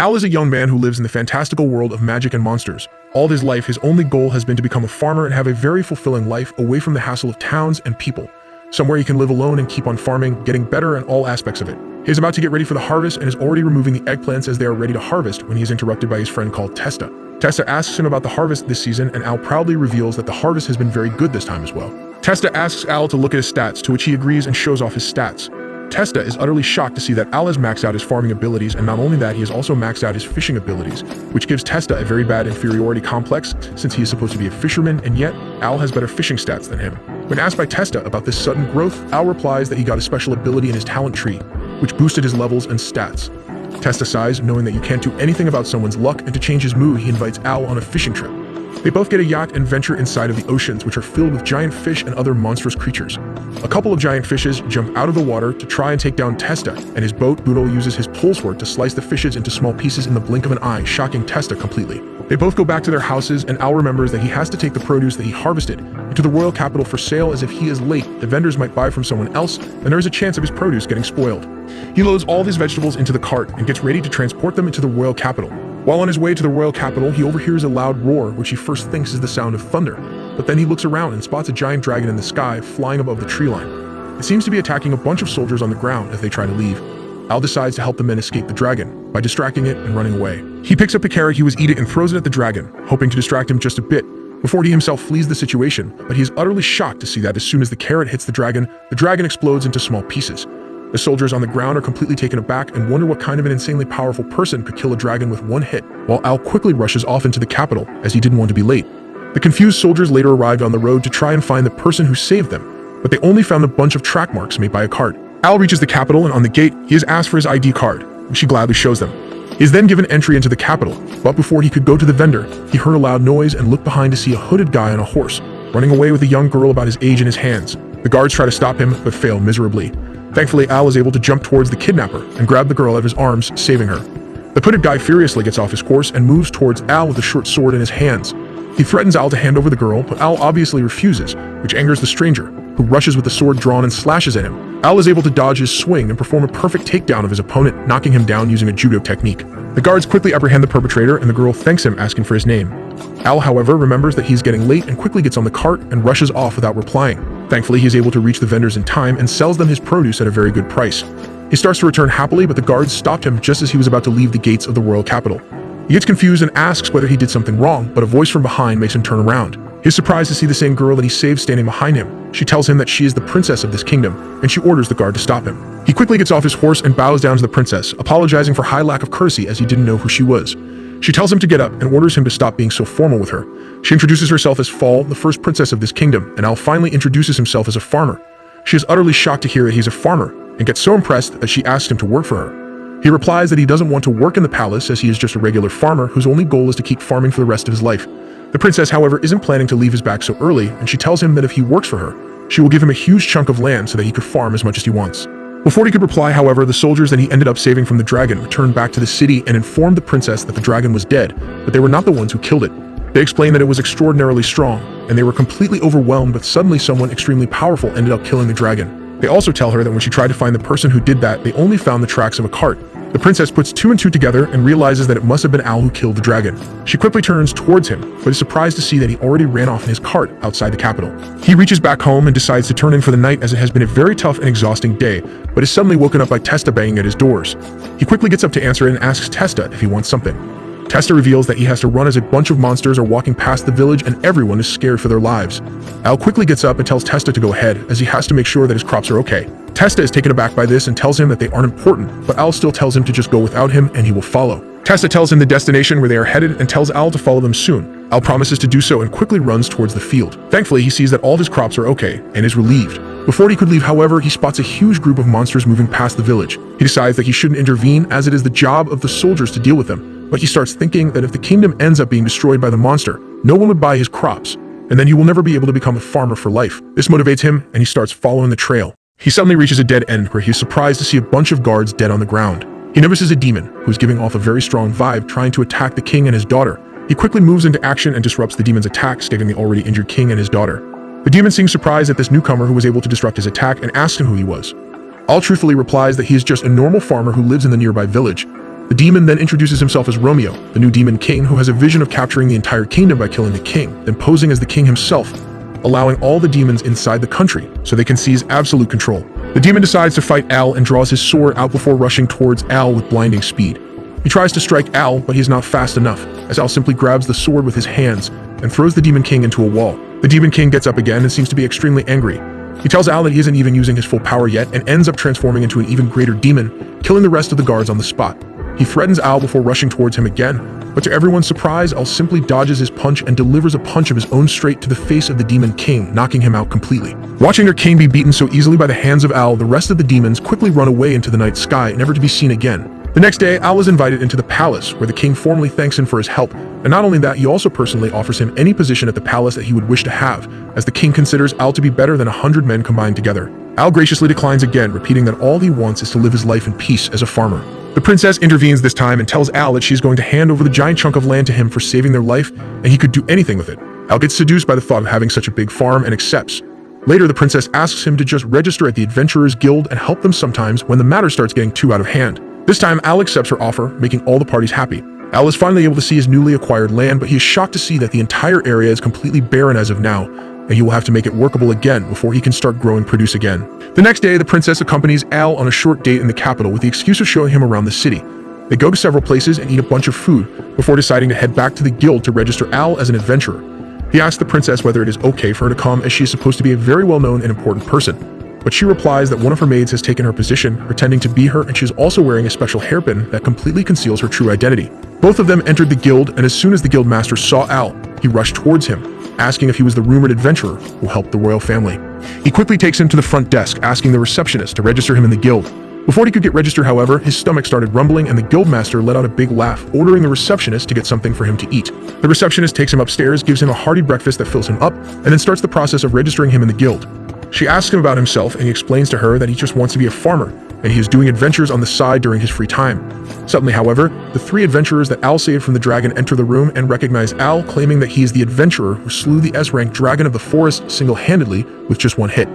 Al is a young man who lives in the fantastical world of magic and monsters. All his life, his only goal has been to become a farmer and have a very fulfilling life away from the hassle of towns and people. Somewhere he can live alone and keep on farming, getting better in all aspects of it. He is about to get ready for the harvest and is already removing the eggplants as they are ready to harvest when he is interrupted by his friend called Testa. Testa asks him about the harvest this season, and Al proudly reveals that the harvest has been very good this time as well. Testa asks Al to look at his stats, to which he agrees and shows off his stats. Testa is utterly shocked to see that Al has maxed out his farming abilities, and not only that, he has also maxed out his fishing abilities, which gives Testa a very bad inferiority complex since he is supposed to be a fisherman, and yet Al has better fishing stats than him. When asked by Testa about this sudden growth, Al replies that he got a special ability in his talent tree, which boosted his levels and stats. Testa sighs, knowing that you can't do anything about someone's luck, and to change his mood, he invites Al on a fishing trip. They both get a yacht and venture inside of the oceans, which are filled with giant fish and other monstrous creatures. A couple of giant fishes jump out of the water to try and take down Testa, and his boat, Budo, uses his pole sword to slice the fishes into small pieces in the blink of an eye, shocking Testa completely. They both go back to their houses, and Al remembers that he has to take the produce that he harvested into the royal capital for sale, as if he is late, the vendors might buy from someone else, and there is a chance of his produce getting spoiled. He loads all of his vegetables into the cart and gets ready to transport them into the royal capital. While on his way to the royal capital, he overhears a loud roar, which he first thinks is the sound of thunder, but then he looks around and spots a giant dragon in the sky flying above the tree line. It seems to be attacking a bunch of soldiers on the ground as they try to leave. Al decides to help the men escape the dragon by distracting it and running away. He picks up the carrot he was eating and throws it at the dragon, hoping to distract him just a bit, before he himself flees the situation, but he is utterly shocked to see that as soon as the carrot hits the dragon explodes into small pieces. The soldiers on the ground are completely taken aback and wonder what kind of an insanely powerful person could kill a dragon with one hit, while Al quickly rushes off into the capital as he didn't want to be late. The confused soldiers later arrived on the road to try and find the person who saved them, but they only found a bunch of track marks made by a cart. Al reaches the capital, and on the gate, he is asked for his ID card, which he gladly shows them. He is then given entry into the capital, but before he could go to the vendor, he heard a loud noise and looked behind to see a hooded guy on a horse, running away with a young girl about his age in his hands. The guards try to stop him, but fail miserably. Thankfully, Al is able to jump towards the kidnapper and grab the girl out of his arms, saving her. The hooded guy furiously gets off his horse and moves towards Al with a short sword in his hands. He threatens Al to hand over the girl, but Al obviously refuses, which angers the stranger, who rushes with the sword drawn and slashes at him. Al is able to dodge his swing and perform a perfect takedown of his opponent, knocking him down using a judo technique. The guards quickly apprehend the perpetrator, and the girl thanks him, asking for his name. Al, however, remembers that he's getting late and quickly gets on the cart and rushes off without replying. Thankfully, he is able to reach the vendors in time and sells them his produce at a very good price. He starts to return happily, but the guards stopped him just as he was about to leave the gates of the royal capital. He gets confused and asks whether he did something wrong, but a voice from behind makes him turn around. He is surprised to see the same girl that he saved standing behind him. She tells him that she is the princess of this kingdom, and she orders the guard to stop him. He quickly gets off his horse and bows down to the princess, apologizing for high lack of courtesy as he didn't know who she was. She tells him to get up and orders him to stop being so formal with her. She introduces herself as Fall, the first princess of this kingdom, and Al finally introduces himself as a farmer. She is utterly shocked to hear that he's a farmer, and gets so impressed that she asks him to work for her. He replies that he doesn't want to work in the palace as he is just a regular farmer whose only goal is to keep farming for the rest of his life. The princess, however, isn't planning to leave his back so early, and she tells him that if he works for her, she will give him a huge chunk of land so that he could farm as much as he wants. Before he could reply, however, the soldiers that he ended up saving from the dragon returned back to the city and informed the princess that the dragon was dead, but they were not the ones who killed it. They explained that it was extraordinarily strong, and they were completely overwhelmed, but suddenly someone extremely powerful ended up killing the dragon. They also tell her that when she tried to find the person who did that, they only found the tracks of a cart. The princess puts two and two together and realizes that it must have been Al who killed the dragon. She quickly turns towards him, but is surprised to see that he already ran off in his cart outside the capital. He reaches back home and decides to turn in for the night as it has been a very tough and exhausting day, but is suddenly woken up by Testa banging at his doors. He quickly gets up to answer it and asks Testa if he wants something. Testa reveals that he has to run as a bunch of monsters are walking past the village and everyone is scared for their lives. Al quickly gets up and tells Testa to go ahead as he has to make sure that his crops are okay. Testa is taken aback by this and tells him that they aren't important, but Al still tells him to just go without him and he will follow. Testa tells him the destination where they are headed and tells Al to follow them soon. Al promises to do so and quickly runs towards the field. Thankfully, he sees that all of his crops are okay and is relieved. Before he could leave, however, he spots a huge group of monsters moving past the village. He decides that he shouldn't intervene as it is the job of the soldiers to deal with them, but he starts thinking that if the kingdom ends up being destroyed by the monster, no one would buy his crops, and then he will never be able to become a farmer for life. This motivates him, and he starts following the trail. He suddenly reaches a dead end where he is surprised to see a bunch of guards dead on the ground. He notices a demon, who is giving off a very strong vibe, trying to attack the king and his daughter. He quickly moves into action and disrupts the demon's attack, saving the already injured king and his daughter. The demon seems surprised at this newcomer who was able to disrupt his attack and asks him who he was. Al truthfully replies that he is just a normal farmer who lives in the nearby village. The demon then introduces himself as Romeo, the new demon king who has a vision of capturing the entire kingdom by killing the king, then posing as the king himself, allowing all the demons inside the country so they can seize absolute control. The demon decides to fight Al and draws his sword out before rushing towards Al with blinding speed. He tries to strike Al, but he's not fast enough, as Al simply grabs the sword with his hands and throws the demon king into a wall. The demon king gets up again and seems to be extremely angry. He tells Al that he isn't even using his full power yet and ends up transforming into an even greater demon, killing the rest of the guards on the spot. He threatens Al before rushing towards him again, but to everyone's surprise, Al simply dodges his punch and delivers a punch of his own straight to the face of the demon king, knocking him out completely. Watching their king be beaten so easily by the hands of Al, the rest of the demons quickly run away into the night sky, never to be seen again. The next day, Al is invited into the palace, where the king formally thanks him for his help, and not only that, he also personally offers him any position at the palace that he would wish to have, as the king considers Al to be better than 100 men combined together. Al graciously declines again, repeating that all he wants is to live his life in peace as a farmer. The princess intervenes this time and tells Al that she's going to hand over the giant chunk of land to him for saving their life, and he could do anything with it. Al gets seduced by the thought of having such a big farm and accepts. Later, the princess asks him to just register at the Adventurers Guild and help them sometimes when the matter starts getting too out of hand. This time, Al accepts her offer, making all the parties happy. Al is finally able to see his newly acquired land, but he is shocked to see that the entire area is completely barren as of now, and he will have to make it workable again before he can start growing produce again. The next day, the princess accompanies Al on a short date in the capital with the excuse of showing him around the city. They go to several places and eat a bunch of food before deciding to head back to the guild to register Al as an adventurer. He asks the princess whether it is okay for her to come, as she is supposed to be a very well-known and important person. But she replies that one of her maids has taken her position, pretending to be her, and she is also wearing a special hairpin that completely conceals her true identity. Both of them entered the guild, and as soon as the guild master saw Al, he rushed towards him, asking if he was the rumored adventurer who helped the royal family. He quickly takes him to the front desk, asking the receptionist to register him in the guild. Before he could get registered, however, his stomach started rumbling and the guildmaster let out a big laugh, ordering the receptionist to get something for him to eat. The receptionist takes him upstairs, gives him a hearty breakfast that fills him up, and then starts the process of registering him in the guild. She asks him about himself, and he explains to her that he just wants to be a farmer, and he is doing adventures on the side during his free time. Suddenly, however, the three adventurers that Al saved from the dragon enter the room and recognize Al, claiming that he is the adventurer who slew the S-rank dragon of the forest single-handedly with just one hit.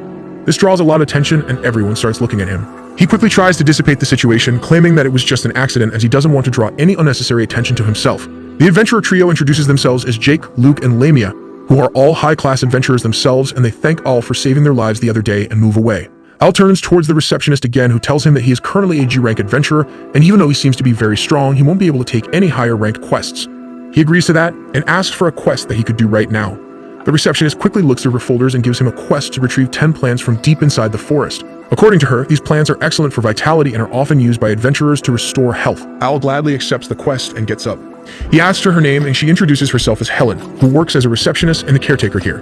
This draws a lot of attention, and everyone starts looking at him. He quickly tries to dissipate the situation, claiming that it was just an accident as he doesn't want to draw any unnecessary attention to himself. The adventurer trio introduces themselves as Jake, Luke, and Lamia, who are all high-class adventurers themselves, and they thank Al for saving their lives the other day and move away. Al turns towards the receptionist again, who tells him that he is currently a G-rank adventurer, and even though he seems to be very strong, he won't be able to take any higher-ranked quests. He agrees to that and asks for a quest that he could do right now. The receptionist quickly looks through her folders and gives him a quest to retrieve 10 plants from deep inside the forest. According to her, these plants are excellent for vitality and are often used by adventurers to restore health. Al gladly accepts the quest and gets up. He asks her name, and she introduces herself as Helen, who works as a receptionist and the caretaker here.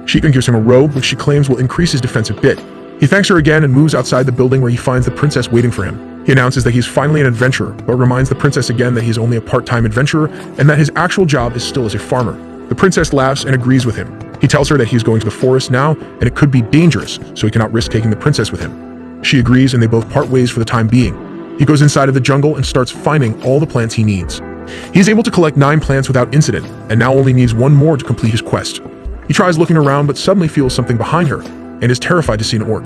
She then gives him a robe, which she claims will increase his defense a bit. He thanks her again and moves outside the building, where he finds the princess waiting for him. He announces that he's finally an adventurer, but reminds the princess again that he is only a part-time adventurer and that his actual job is still as a farmer. The princess laughs and agrees with him. He tells her that he's going to the forest now, and it could be dangerous, so he cannot risk taking the princess with him. She agrees, and they both part ways for the time being. He goes inside of the jungle and starts finding all the plants he needs. He is able to collect 9 plants without incident, and now only needs 1 more to complete his quest. He tries looking around, but suddenly feels something behind her, and is terrified to see an orc.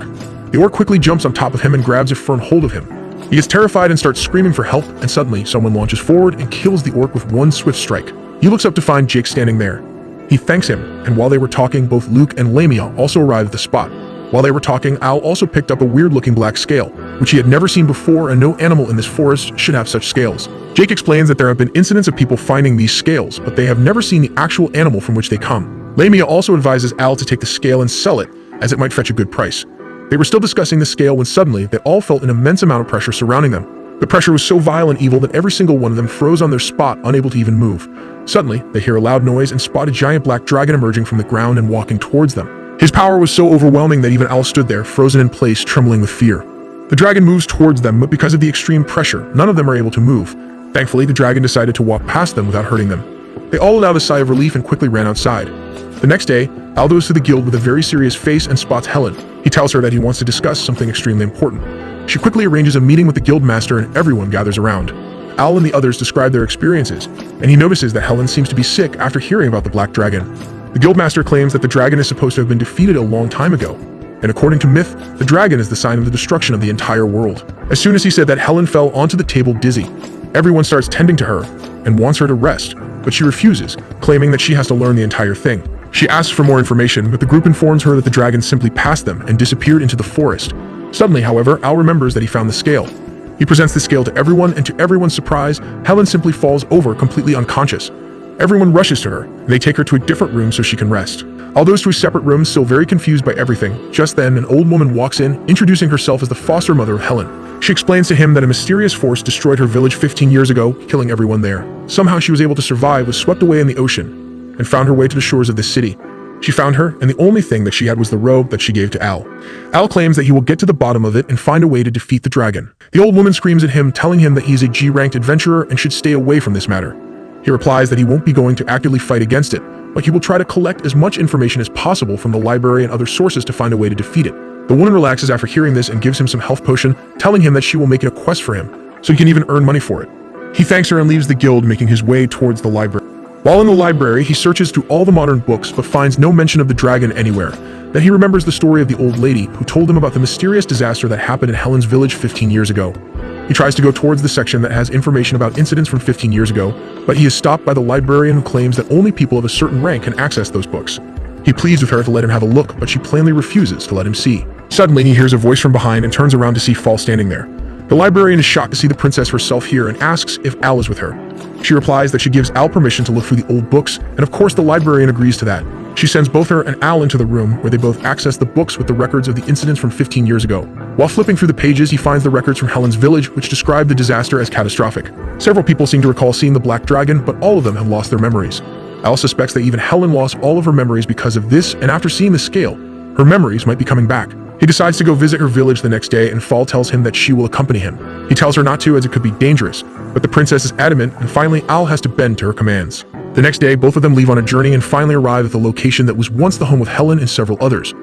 The orc quickly jumps on top of him and grabs a firm hold of him. He gets terrified and starts screaming for help, and suddenly someone launches forward and kills the orc with 1 swift strike. He looks up to find Jake standing there. He thanks him, and while they were talking, both Luke and Lamia also arrived at the spot. While they were talking, Al also picked up a weird-looking black scale, which he had never seen before, and no animal in this forest should have such scales. Jake explains that there have been incidents of people finding these scales, but they have never seen the actual animal from which they come. Lamia also advises Al to take the scale and sell it, as it might fetch a good price. They were still discussing the scale when suddenly they all felt an immense amount of pressure surrounding them. The pressure was so vile and evil that every single one of them froze on their spot, unable to even move. Suddenly, they hear a loud noise and spot a giant black dragon emerging from the ground and walking towards them. His power was so overwhelming that even Al stood there, frozen in place, trembling with fear. The dragon moves towards them, but because of the extreme pressure, none of them are able to move. Thankfully, the dragon decided to walk past them without hurting them. They all allowed a sigh of relief and quickly ran outside. The next day, Al goes to the guild with a very serious face and spots Helen. He tells her that he wants to discuss something extremely important. She quickly arranges a meeting with the guild master, and everyone gathers around. Al and the others describe their experiences, and he notices that Helen seems to be sick after hearing about the Black Dragon. The guildmaster claims that the dragon is supposed to have been defeated a long time ago, and according to myth, the dragon is the sign of the destruction of the entire world. As soon as he said that, Helen fell onto the table dizzy. Everyone starts tending to her and wants her to rest, but she refuses, claiming that she has to learn the entire thing. She asks for more information, but the group informs her that the dragon simply passed them and disappeared into the forest. Suddenly, however, Al remembers that he found the scale. He presents the scale to everyone, and to everyone's surprise, Helen simply falls over, completely unconscious. Everyone rushes to her, and they take her to a different room so she can rest. Al goes to a separate room, still very confused by everything. Just then, an old woman walks in, introducing herself as the foster mother of Helen. She explains to him that a mysterious force destroyed her village 15 years ago, killing everyone there. Somehow she was able to survive, was swept away in the ocean, and found her way to the shores of the city. She found her, and the only thing that she had was the robe that she gave to Al. Al claims that he will get to the bottom of it and find a way to defeat the dragon. The old woman screams at him, telling him that he is a G-ranked adventurer and should stay away from this matter. He replies that he won't be going to actively fight against it, but he will try to collect as much information as possible from the library and other sources to find a way to defeat it. The woman relaxes after hearing this and gives him some health potion, telling him that she will make it a quest for him, so he can even earn money for it. He thanks her and leaves the guild, making his way towards the library. While in the library, he searches through all the modern books but finds no mention of the dragon anywhere. Then he remembers the story of the old lady who told him about the mysterious disaster that happened in Helen's village 15 years ago. He tries to go towards the section that has information about incidents from 15 years ago, but he is stopped by the librarian who claims that only people of a certain rank can access those books. He pleads with her to let him have a look, but she plainly refuses to let him see. Suddenly, he hears a voice from behind and turns around to see Fall standing there. The librarian is shocked to see the princess herself here and asks if Al is with her. She replies that she gives Al permission to look through the old books, and of course the librarian agrees to that. She sends both her and Al into the room, where they both access the books with the records of the incidents from 15 years ago. While flipping through the pages, he finds the records from Helen's village, which describe the disaster as catastrophic. Several people seem to recall seeing the black dragon, but all of them have lost their memories. Al suspects that even Helen lost all of her memories because of this, and after seeing the scale, her memories might be coming back. He decides to go visit her village the next day, and Fall tells him that she will accompany him. He tells her not to, as it could be dangerous, but the princess is adamant, and finally Al has to bend to her commands. The next day, both of them leave on a journey and finally arrive at the location that was once the home of Helen and several others.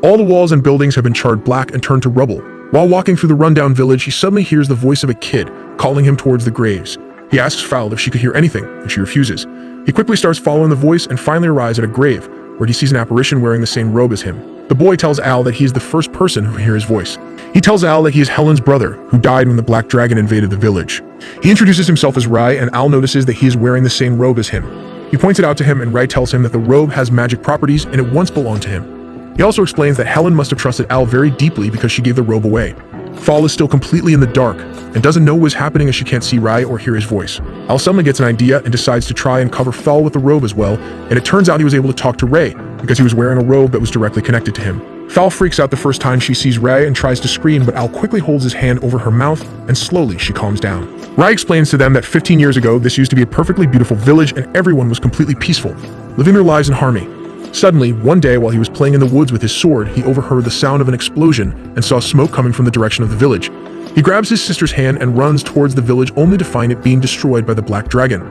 All the walls and buildings have been charred black and turned to rubble. While walking through the rundown village, he suddenly hears the voice of a kid calling him towards the graves. He asks Fall if she could hear anything, and she refuses. He quickly starts following the voice and finally arrives at a grave, where he sees an apparition wearing the same robe as him. The boy tells Al that he is the first person who hears his voice. He tells Al that he is Helen's brother, who died when the black dragon invaded the village. He introduces himself as Rai, and Al notices that he is wearing the same robe as him. He points it out to him, and Rai tells him that the robe has magic properties and it once belonged to him. He also explains that Helen must have trusted Al very deeply because she gave the robe away. Fall is still completely in the dark and doesn't know what is happening as she can't see Rai or hear his voice. Al suddenly gets an idea and decides to try and cover Fall with the robe as well, and it turns out he was able to talk to Rai because he was wearing a robe that was directly connected to him. Fall freaks out the first time she sees Rai and tries to scream, but Al quickly holds his hand over her mouth, and slowly she calms down. Rai explains to them that 15 years ago, this used to be a perfectly beautiful village and everyone was completely peaceful, living their lives in harmony. Suddenly, one day while he was playing in the woods with his sword, he overheard the sound of an explosion and saw smoke coming from the direction of the village. He grabs his sister's hand and runs towards the village, only to find it being destroyed by the black dragon.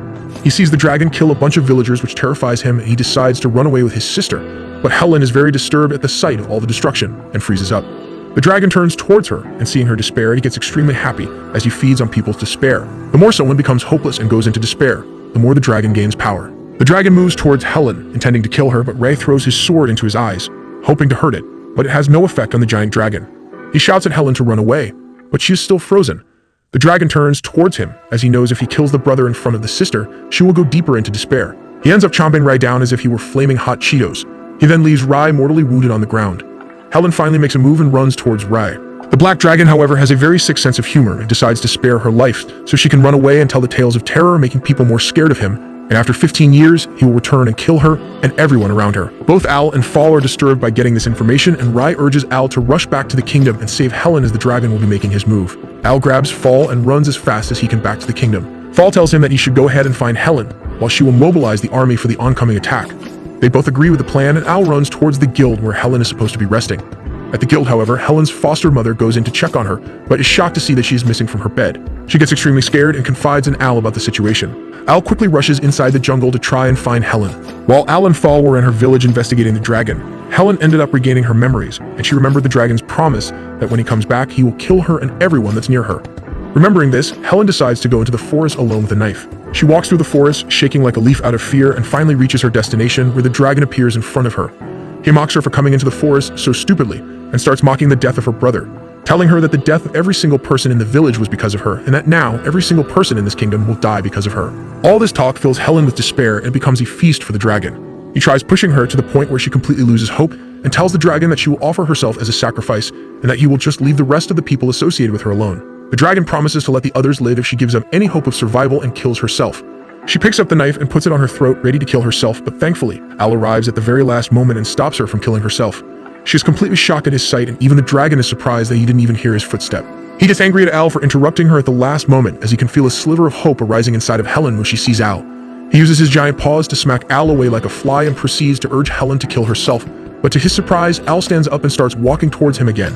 He sees the dragon kill a bunch of villagers, which terrifies him, and he decides to run away with his sister, but Helen is very disturbed at the sight of all the destruction and freezes up. The dragon turns towards her, and seeing her despair, he gets extremely happy as he feeds on people's despair. The more someone becomes hopeless and goes into despair, the more the dragon gains power. The dragon moves towards Helen, intending to kill her, but Rai throws his sword into his eyes, hoping to hurt it, but it has no effect on the giant dragon. He shouts at Helen to run away, but she is still frozen. The dragon turns towards him, as he knows if he kills the brother in front of the sister, she will go deeper into despair. He ends up chomping Rai down as if he were flaming hot Cheetos. He then leaves Rai mortally wounded on the ground. Helen finally makes a move and runs towards Rai. The black dragon, however, has a very sick sense of humor and decides to spare her life so she can run away and tell the tales of terror, making people more scared of him. And after 15 years, he will return and kill her and everyone around her. Both Al and Fall are disturbed by getting this information, and Rai urges Al to rush back to the kingdom and save Helen, as the dragon will be making his move. Al grabs Fall and runs as fast as he can back to the kingdom. Fall tells him that he should go ahead and find Helen, while she will mobilize the army for the oncoming attack. They both agree with the plan, and Al runs towards the guild where Helen is supposed to be resting. At the guild, however, Helen's foster mother goes in to check on her, but is shocked to see that she is missing from her bed. She gets extremely scared and confides in Al about the situation. Al quickly rushes inside the jungle to try and find Helen. While Al and Fall were in her village investigating the dragon, Helen ended up regaining her memories, and she remembered the dragon's promise that when he comes back, he will kill her and everyone that's near her. Remembering this, Helen decides to go into the forest alone with a knife. She walks through the forest, shaking like a leaf out of fear, and finally reaches her destination, where the dragon appears in front of her. He mocks her for coming into the forest so stupidly, and starts mocking the death of her brother, telling her that the death of every single person in the village was because of her, and that now every single person in this kingdom will die because of her. All this talk fills Helen with despair and becomes a feast for the dragon. He tries pushing her to the point where she completely loses hope and tells the dragon that she will offer herself as a sacrifice and that he will just leave the rest of the people associated with her alone. The dragon promises to let the others live if she gives up any hope of survival and kills herself. She picks up the knife and puts it on her throat, ready to kill herself, but thankfully, Al arrives at the very last moment and stops her from killing herself. She is completely shocked at his sight, and even the dragon is surprised that he didn't even hear his footstep. He gets angry at Al for interrupting her at the last moment, as he can feel a sliver of hope arising inside of Helen when she sees Al. He uses his giant paws to smack Al away like a fly and proceeds to urge Helen to kill herself, but to his surprise, Al stands up and starts walking towards him again.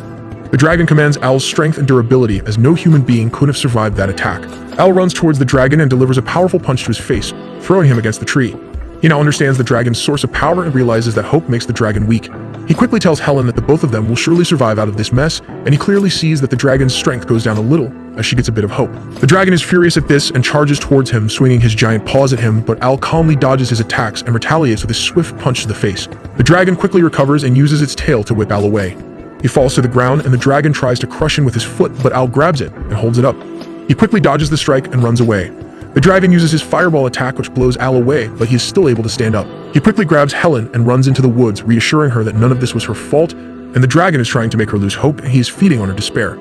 The dragon commands Al's strength and durability, as no human being could have survived that attack. Al runs towards the dragon and delivers a powerful punch to his face, throwing him against the tree. He now understands the dragon's source of power and realizes that hope makes the dragon weak. He quickly tells Helen that the both of them will surely survive out of this mess, and he clearly sees that the dragon's strength goes down a little as she gets a bit of hope. The dragon is furious at this and charges towards him, swinging his giant paws at him, but Al calmly dodges his attacks and retaliates with a swift punch to the face. The dragon quickly recovers and uses its tail to whip Al away. He falls to the ground and the dragon tries to crush him with his foot, but Al grabs it and holds it up. He quickly dodges the strike and runs away. The dragon uses his fireball attack, which blows Al away, but he is still able to stand up. He quickly grabs Helen and runs into the woods, reassuring her that none of this was her fault, and the dragon is trying to make her lose hope, and he is feeding on her despair.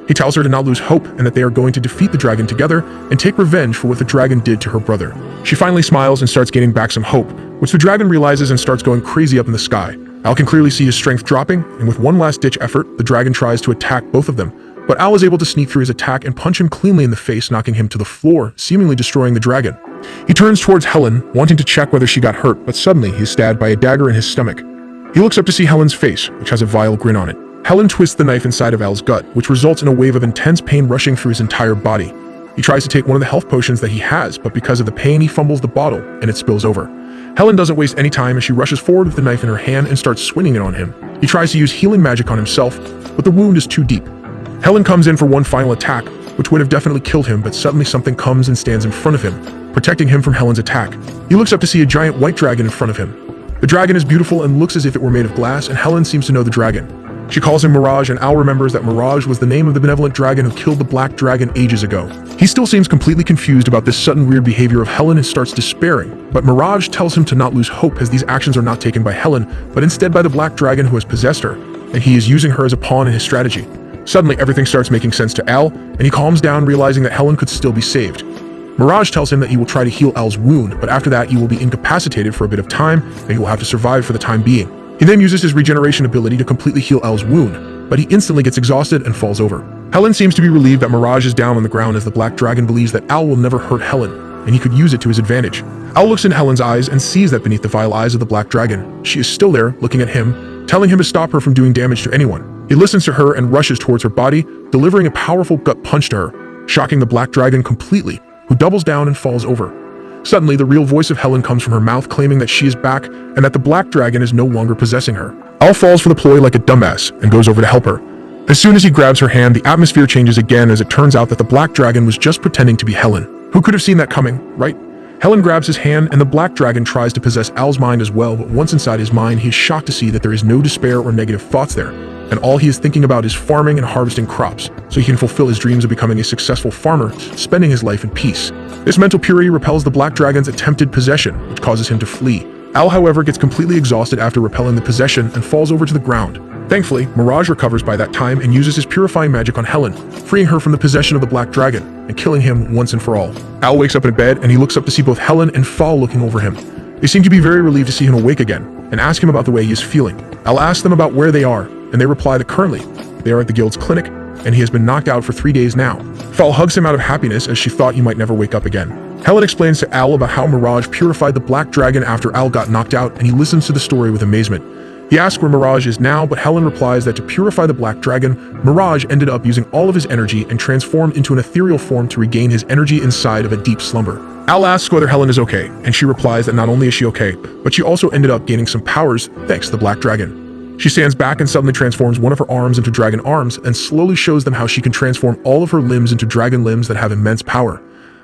He tells her to not lose hope and that they are going to defeat the dragon together and take revenge for what the dragon did to her brother. She finally smiles and starts gaining back some hope, which the dragon realizes and starts going crazy up in the sky. Al can clearly see his strength dropping, and with one last-ditch effort, the dragon tries to attack both of them, but Al is able to sneak through his attack and punch him cleanly in the face, knocking him to the floor, seemingly destroying the dragon. He turns towards Helen, wanting to check whether she got hurt, but suddenly he is stabbed by a dagger in his stomach. He looks up to see Helen's face, which has a vile grin on it. Helen twists the knife inside of Al's gut, which results in a wave of intense pain rushing through his entire body. He tries to take one of the health potions that he has, but because of the pain he fumbles the bottle, and it spills over. Helen doesn't waste any time as she rushes forward with the knife in her hand and starts swinging it on him. He tries to use healing magic on himself, but the wound is too deep. Helen comes in for one final attack, which would have definitely killed him, but suddenly something comes and stands in front of him, protecting him from Helen's attack. He looks up to see a giant white dragon in front of him. The dragon is beautiful and looks as if it were made of glass, and Helen seems to know the dragon. She calls him Mirage, and Al remembers that Mirage was the name of the benevolent dragon who killed the black dragon ages ago. He still seems completely confused about this sudden weird behavior of Helen and starts despairing, but Mirage tells him to not lose hope as these actions are not taken by Helen, but instead by the black dragon who has possessed her, and he is using her as a pawn in his strategy. Suddenly, everything starts making sense to Al, and he calms down, realizing that Helen could still be saved. Mirage tells him that he will try to heal Al's wound, but after that he will be incapacitated for a bit of time, and he will have to survive for the time being. He then uses his regeneration ability to completely heal Al's wound, but he instantly gets exhausted and falls over. Helen seems to be relieved that Mirage is down on the ground, as the black dragon believes that Al will never hurt Helen, and he could use it to his advantage. Al looks in Helen's eyes and sees that beneath the vile eyes of the black dragon, she is still there, looking at him, telling him to stop her from doing damage to anyone. He listens to her and rushes towards her body, delivering a powerful gut punch to her, shocking the black dragon completely, who doubles down and falls over. Suddenly, the real voice of Helen comes from her mouth, claiming that she is back and that the black dragon is no longer possessing her. Al falls for the ploy like a dumbass and goes over to help her. As soon as he grabs her hand, the atmosphere changes again, as it turns out that the black dragon was just pretending to be Helen. Who could have seen that coming, right? Helen grabs his hand, and the black dragon tries to possess Al's mind as well, but once inside his mind, he is shocked to see that there is no despair or negative thoughts there, and all he is thinking about is farming and harvesting crops, so he can fulfill his dreams of becoming a successful farmer, spending his life in peace. This mental purity repels the black dragon's attempted possession, which causes him to flee. Al, however, gets completely exhausted after repelling the possession and falls over to the ground. Thankfully, Mirage recovers by that time and uses his purifying magic on Helen, freeing her from the possession of the black dragon and killing him once and for all. Al wakes up in bed and he looks up to see both Helen and Fall looking over him. They seem to be very relieved to see him awake again and ask him about the way he is feeling. Al asks them about where they are, and they reply that currently they are at the guild's clinic and he has been knocked out for 3 days now. Fall hugs him out of happiness as she thought he might never wake up again. Helen explains to Al about how Mirage purified the black dragon after Al got knocked out, and he listens to the story with amazement. He asks where Mirage is now, but Helen replies that to purify the black dragon, Mirage ended up using all of his energy and transformed into an ethereal form to regain his energy inside of a deep slumber. Al asks whether Helen is okay, and she replies that not only is she okay, but she also ended up gaining some powers thanks to the black dragon. She stands back and suddenly transforms one of her arms into dragon arms and slowly shows them how she can transform all of her limbs into dragon limbs that have immense power.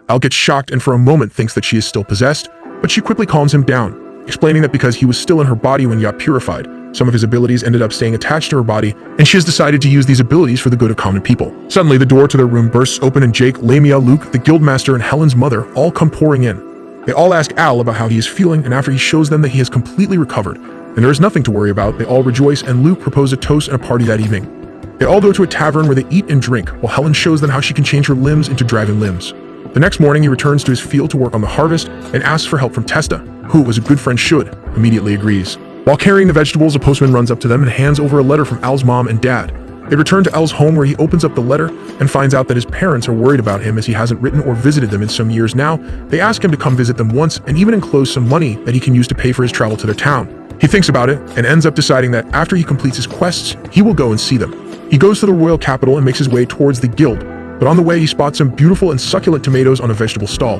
Al gets shocked and for a moment thinks that she is still possessed, but she quickly calms him down, explaining that because he was still in her body when he got purified, Some of his abilities ended up staying attached to her body, and she has decided to use these abilities for the good of common people. Suddenly, the door to their room bursts open and Jake, Lamia, Luke, the guildmaster, and Helen's mother all come pouring in. They all ask Al about how he is feeling, and after he shows them that he has completely recovered, and there is nothing to worry about, they all rejoice, and Luke proposes a toast and a party that evening. They all go to a tavern where they eat and drink, while Helen shows them how she can change her limbs into dragon limbs. The next morning, he returns to his field to work on the harvest and asks for help from Testa, who, as a good friend should, immediately agrees. While carrying the vegetables, a postman runs up to them and hands over a letter from Al's mom and dad. They return to Al's home where he opens up the letter and finds out that his parents are worried about him as he hasn't written or visited them in some years now. They ask him to come visit them once and even enclose some money that he can use to pay for his travel to their town. He thinks about it and ends up deciding that after he completes his quests, he will go and see them. He goes to the royal capital and makes his way towards the guild, but on the way he spots some beautiful and succulent tomatoes on a vegetable stall.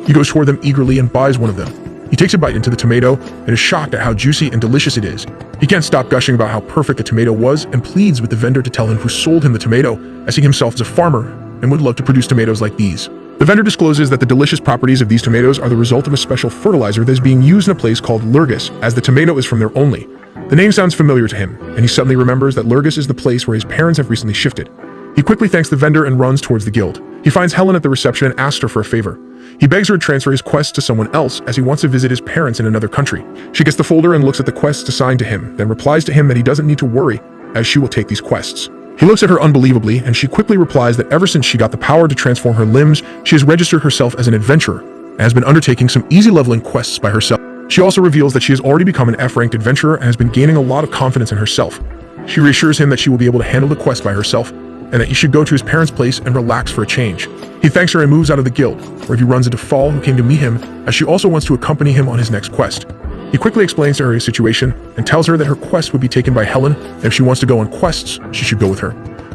He goes toward them eagerly and buys one of them. He takes a bite into the tomato and is shocked at how juicy and delicious it is. He can't stop gushing about how perfect the tomato was and pleads with the vendor to tell him who sold him the tomato, as he himself is a farmer and would love to produce tomatoes like these. The vendor discloses that the delicious properties of these tomatoes are the result of a special fertilizer that is being used in a place called Lurgus, as the tomato is from there only. The name sounds familiar to him, and he suddenly remembers that Lurgus is the place where his parents have recently shifted. He quickly thanks the vendor and runs towards the guild. He finds Helen at the reception and asks her for a favor. He begs her to transfer his quest to someone else as he wants to visit his parents in another country. She gets the folder and looks at the quests assigned to him, then replies to him that he doesn't need to worry, as she will take these quests. He looks at her unbelievably, and she quickly replies that ever since she got the power to transform her limbs, she has registered herself as an adventurer, and has been undertaking some easy leveling quests by herself. She also reveals that she has already become an F-ranked adventurer and has been gaining a lot of confidence in herself. She reassures him that she will be able to handle the quest by herself, and that he should go to his parents' place and relax for a change. He thanks her and moves out of the guild, where he runs into Fall, who came to meet him, as she also wants to accompany him on his next quest. He quickly explains to her his situation, and tells her that her quest would be taken by Helen, and if she wants to go on quests, she should go with her.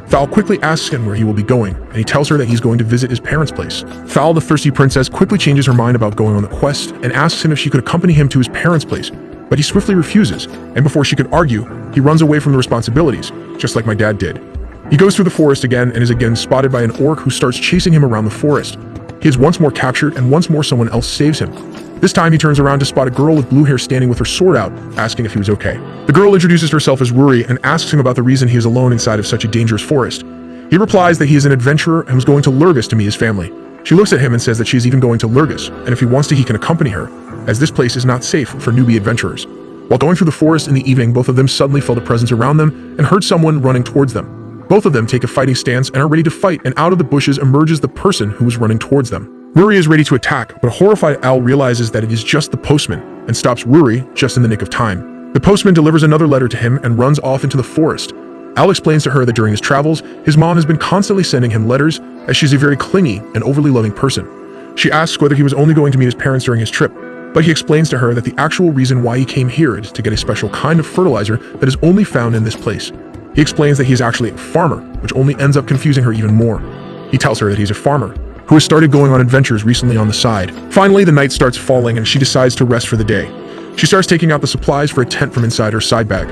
Fowl quickly asks him where he will be going, and he tells her that he's going to visit his parents' place. Fowl, the thirsty princess, quickly changes her mind about going on the quest, and asks him if she could accompany him to his parents' place, but he swiftly refuses, and before she could argue, he runs away from the responsibilities, just like my dad did. He goes through the forest again and is again spotted by an orc who starts chasing him around the forest. He is once more captured and once more someone else saves him. This time he turns around to spot a girl with blue hair standing with her sword out, asking if he was okay. The girl introduces herself as Ruri and asks him about the reason he is alone inside of such a dangerous forest. He replies that he is an adventurer and was going to Lurgus to meet his family. She looks at him and says that she is even going to Lurgus, and if he wants to he can accompany her, as this place is not safe for newbie adventurers. While going through the forest in the evening, both of them suddenly felt a presence around them and heard someone running towards them. Both of them take a fighting stance and are ready to fight, and out of the bushes emerges the person who was running towards them. Ruri is ready to attack, but a horrified Al realizes that it is just the postman and stops Ruri just in the nick of time. The postman delivers another letter to him and runs off into the forest. Al explains to her that during his travels, his mom has been constantly sending him letters, as she's a very clingy and overly loving person. She asks whether he was only going to meet his parents during his trip, but he explains to her that the actual reason why he came here is to get a special kind of fertilizer that is only found in this place. He explains that he is actually a farmer, which only ends up confusing her even more. He tells her that he's a farmer, who has started going on adventures recently on the side. Finally, the night starts falling and she decides to rest for the day. She starts taking out the supplies for a tent from inside her side bag.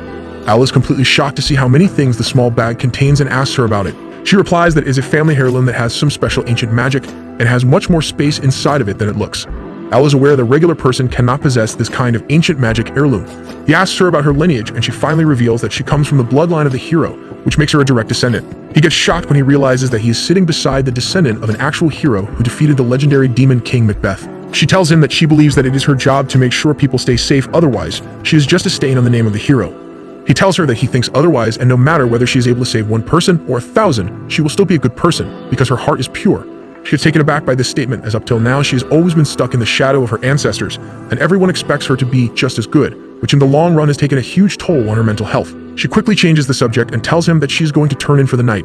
Al is completely shocked to see how many things the small bag contains and asks her about it. She replies that it is a family heirloom that has some special ancient magic and has much more space inside of it than it looks. Al is aware the regular person cannot possess this kind of ancient magic heirloom. He asks her about her lineage, and she finally reveals that she comes from the bloodline of the hero, which makes her a direct descendant. He gets shocked when he realizes that he is sitting beside the descendant of an actual hero who defeated the legendary demon king Macbeth. She tells him that she believes that it is her job to make sure people stay safe, otherwise, she is just a stain on the name of the hero. He tells her that he thinks otherwise, and no matter whether she is able to save one person or 1,000, she will still be a good person, because her heart is pure. She is taken aback by this statement, as up till now she has always been stuck in the shadow of her ancestors, and everyone expects her to be just as good, which in the long run has taken a huge toll on her mental health. She quickly changes the subject and tells him that she is going to turn in for the night.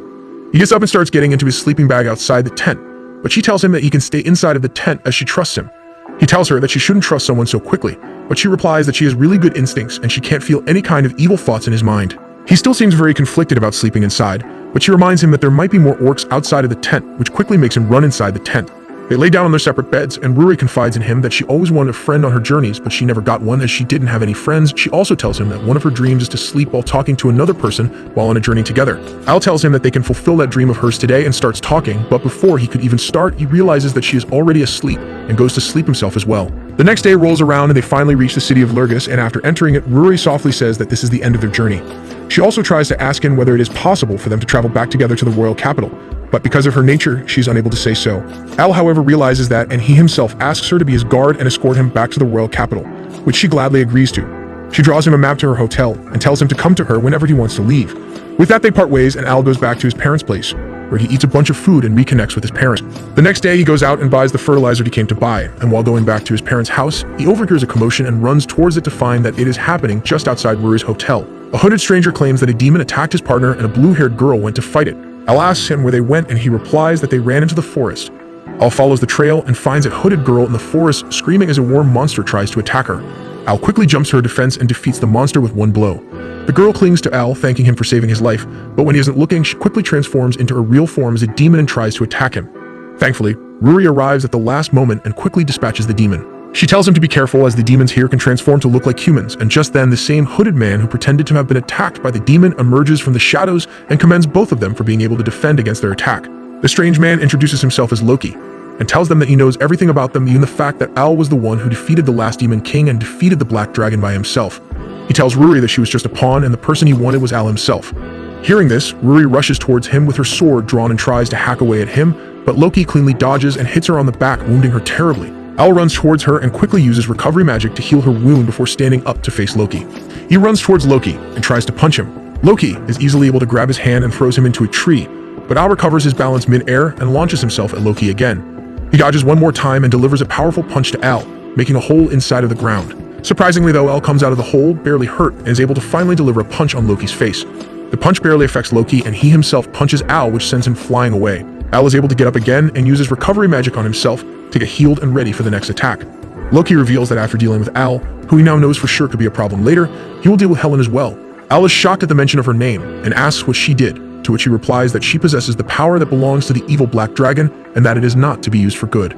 He gets up and starts getting into his sleeping bag outside the tent, but she tells him that he can stay inside of the tent as she trusts him. He tells her that she shouldn't trust someone so quickly, but she replies that she has really good instincts and she can't feel any kind of evil thoughts in his mind. He still seems very conflicted about sleeping inside, but she reminds him that there might be more orcs outside of the tent, which quickly makes him run inside the tent. They lay down on their separate beds, and Ruri confides in him that she always wanted a friend on her journeys, but she never got one as she didn't have any friends. She also tells him that one of her dreams is to sleep while talking to another person while on a journey together. Al tells him that they can fulfill that dream of hers today and starts talking, but before he could even start, he realizes that she is already asleep and goes to sleep himself as well. The next day rolls around and they finally reach the city of Lurgus, and after entering it, Ruri softly says that this is the end of their journey. She also tries to ask him whether it is possible for them to travel back together to the royal capital, but because of her nature, she's unable to say so. Al, however, realizes that, and he himself asks her to be his guard and escort him back to the royal capital, which she gladly agrees to. She draws him a map to her hotel and tells him to come to her whenever he wants to leave. With that, they part ways and Al goes back to his parents' place, where he eats a bunch of food and reconnects with his parents. The next day, he goes out and buys the fertilizer he came to buy, and while going back to his parents' house, he overhears a commotion and runs towards it to find that it is happening just outside Ruri's hotel. A hooded stranger claims that a demon attacked his partner and a blue-haired girl went to fight it. Al asks him where they went and he replies that they ran into the forest. Al follows the trail and finds a hooded girl in the forest screaming as a worm monster tries to attack her. Al quickly jumps to her defense and defeats the monster with one blow. The girl clings to Al, thanking him for saving his life, but when he isn't looking, she quickly transforms into a real form as a demon and tries to attack him. Thankfully, Ruri arrives at the last moment and quickly dispatches the demon. She tells him to be careful as the demons here can transform to look like humans, and just then the same hooded man who pretended to have been attacked by the demon emerges from the shadows and commends both of them for being able to defend against their attack. The strange man introduces himself as Loki, and tells them that he knows everything about them, even the fact that Al was the one who defeated the last demon king and defeated the black dragon by himself. He tells Ruri that she was just a pawn and the person he wanted was Al himself. Hearing this, Ruri rushes towards him with her sword drawn and tries to hack away at him, but Loki cleanly dodges and hits her on the back, wounding her terribly. Al runs towards her and quickly uses recovery magic to heal her wound before standing up to face Loki. He runs towards Loki and tries to punch him. Loki is easily able to grab his hand and throws him into a tree, but Al recovers his balance mid-air and launches himself at Loki again. He dodges one more time and delivers a powerful punch to Al, making a hole inside of the ground. Surprisingly though, Al comes out of the hole, barely hurt, and is able to finally deliver a punch on Loki's face. The punch barely affects Loki and he himself punches Al, which sends him flying away. Al is able to get up again and uses recovery magic on himself to get healed and ready for the next attack. Loki reveals that after dealing with Al, who he now knows for sure could be a problem later, he will deal with Helen as well. Al is shocked at the mention of her name and asks what she did, to which he replies that she possesses the power that belongs to the evil black dragon and that it is not to be used for good.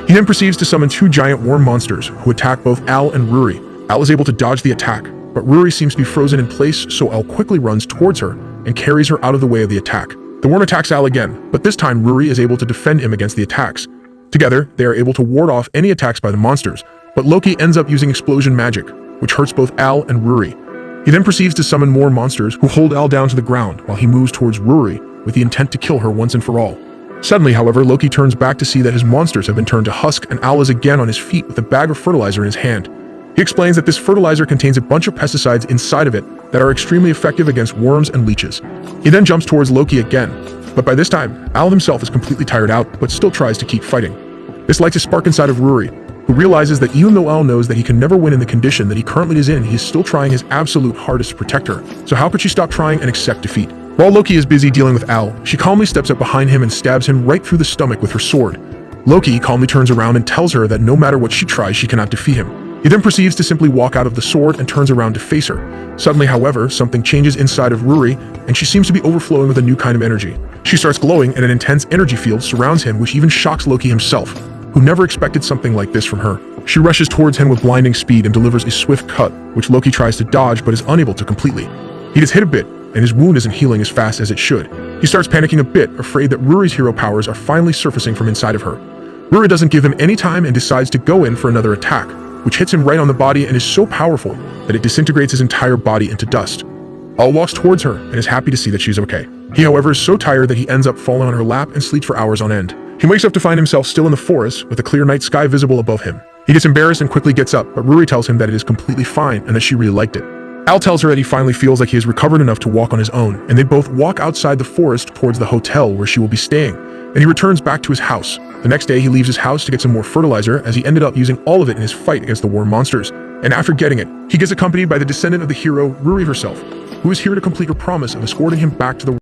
He then proceeds to summon two giant worm monsters who attack both Al and Ruri. Al is able to dodge the attack, but Ruri seems to be frozen in place, so Al quickly runs towards her and carries her out of the way of the attack. The worm attacks Al again, but this time Ruri is able to defend him against the attacks. Together, they are able to ward off any attacks by the monsters, but Loki ends up using explosion magic, which hurts both Al and Ruri. He then proceeds to summon more monsters who hold Al down to the ground while he moves towards Ruri with the intent to kill her once and for all. Suddenly, however, Loki turns back to see that his monsters have been turned to husk and Al is again on his feet with a bag of fertilizer in his hand. He explains that this fertilizer contains a bunch of pesticides inside of it that are extremely effective against worms and leeches. He then jumps towards Loki again, but by this time, Al himself is completely tired out but still tries to keep fighting. This lights a spark inside of Ruri, who realizes that even though Al knows that he can never win in the condition that he currently is in, he is still trying his absolute hardest to protect her. So how could she stop trying and accept defeat? While Loki is busy dealing with Al, she calmly steps up behind him and stabs him right through the stomach with her sword. Loki calmly turns around and tells her that no matter what she tries, she cannot defeat him. He then proceeds to simply walk out of the sword and turns around to face her. Suddenly, however, something changes inside of Ruri, and she seems to be overflowing with a new kind of energy. She starts glowing and an intense energy field surrounds him, which even shocks Loki himself, who never expected something like this from her. She rushes towards him with blinding speed and delivers a swift cut, which Loki tries to dodge but is unable to completely. He gets hit a bit, and his wound isn't healing as fast as it should. He starts panicking a bit, afraid that Ruri's hero powers are finally surfacing from inside of her. Ruri doesn't give him any time and decides to go in for another attack, which hits him right on the body and is so powerful that it disintegrates his entire body into dust. Al walks towards her and is happy to see that she's okay. He, however, is so tired that he ends up falling on her lap and sleeps for hours on end. He wakes up to find himself still in the forest with a clear night sky visible above him. He gets embarrassed and quickly gets up, but Ruri tells him that it is completely fine and that she really liked it. Al tells her that he finally feels like he has recovered enough to walk on his own, and they both walk outside the forest towards the hotel where she will be staying, and he returns back to his house. The next day, he leaves his house to get some more fertilizer as he ended up using all of it in his fight against the worm monsters. And after getting it, he gets accompanied by the descendant of the hero, Ruri herself, who is here to complete her promise of escorting him back to the